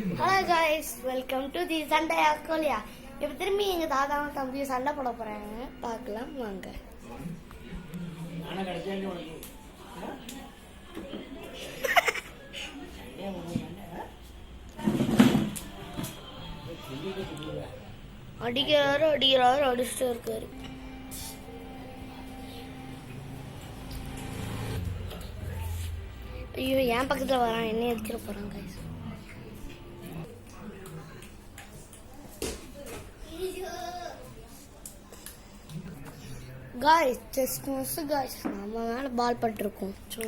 Hello guys, welcome to the Sunday அக்கோலியா. இப்போ திரும்பி எங்கள் தாத்தாவும் தம்பியும் சண்டை போட போகிறாங்க. பார்க்கலாம் வாங்க. அடிக்கிறாரு அடிச்சுட்டு இருக்காரு. ஐயோ, என் பக்கத்தில் வரான், என்ன அடிச்சிட போகிறான் guys. Guys just miss guys, நம்ம மேலே பால் பட்டிருக்கோம். ஸோ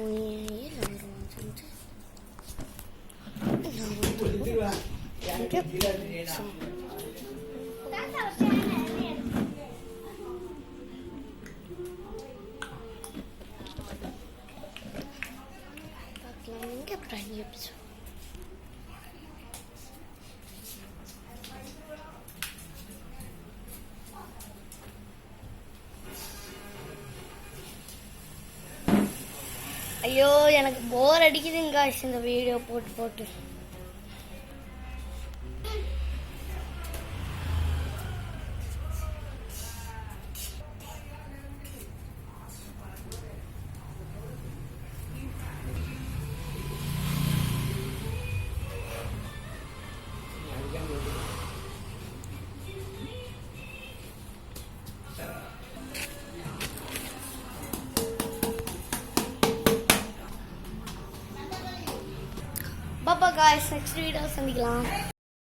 எங்கே பிராணி ஐயோ, எனக்கு போர் அடிக்குதுங்க காய்ஸ் இந்த வீடியோ போட்டு போட்டு. பாப்பா காய்ஸ், நெக்ஸ்ட் வீடியோ சந்திக்கலாம்.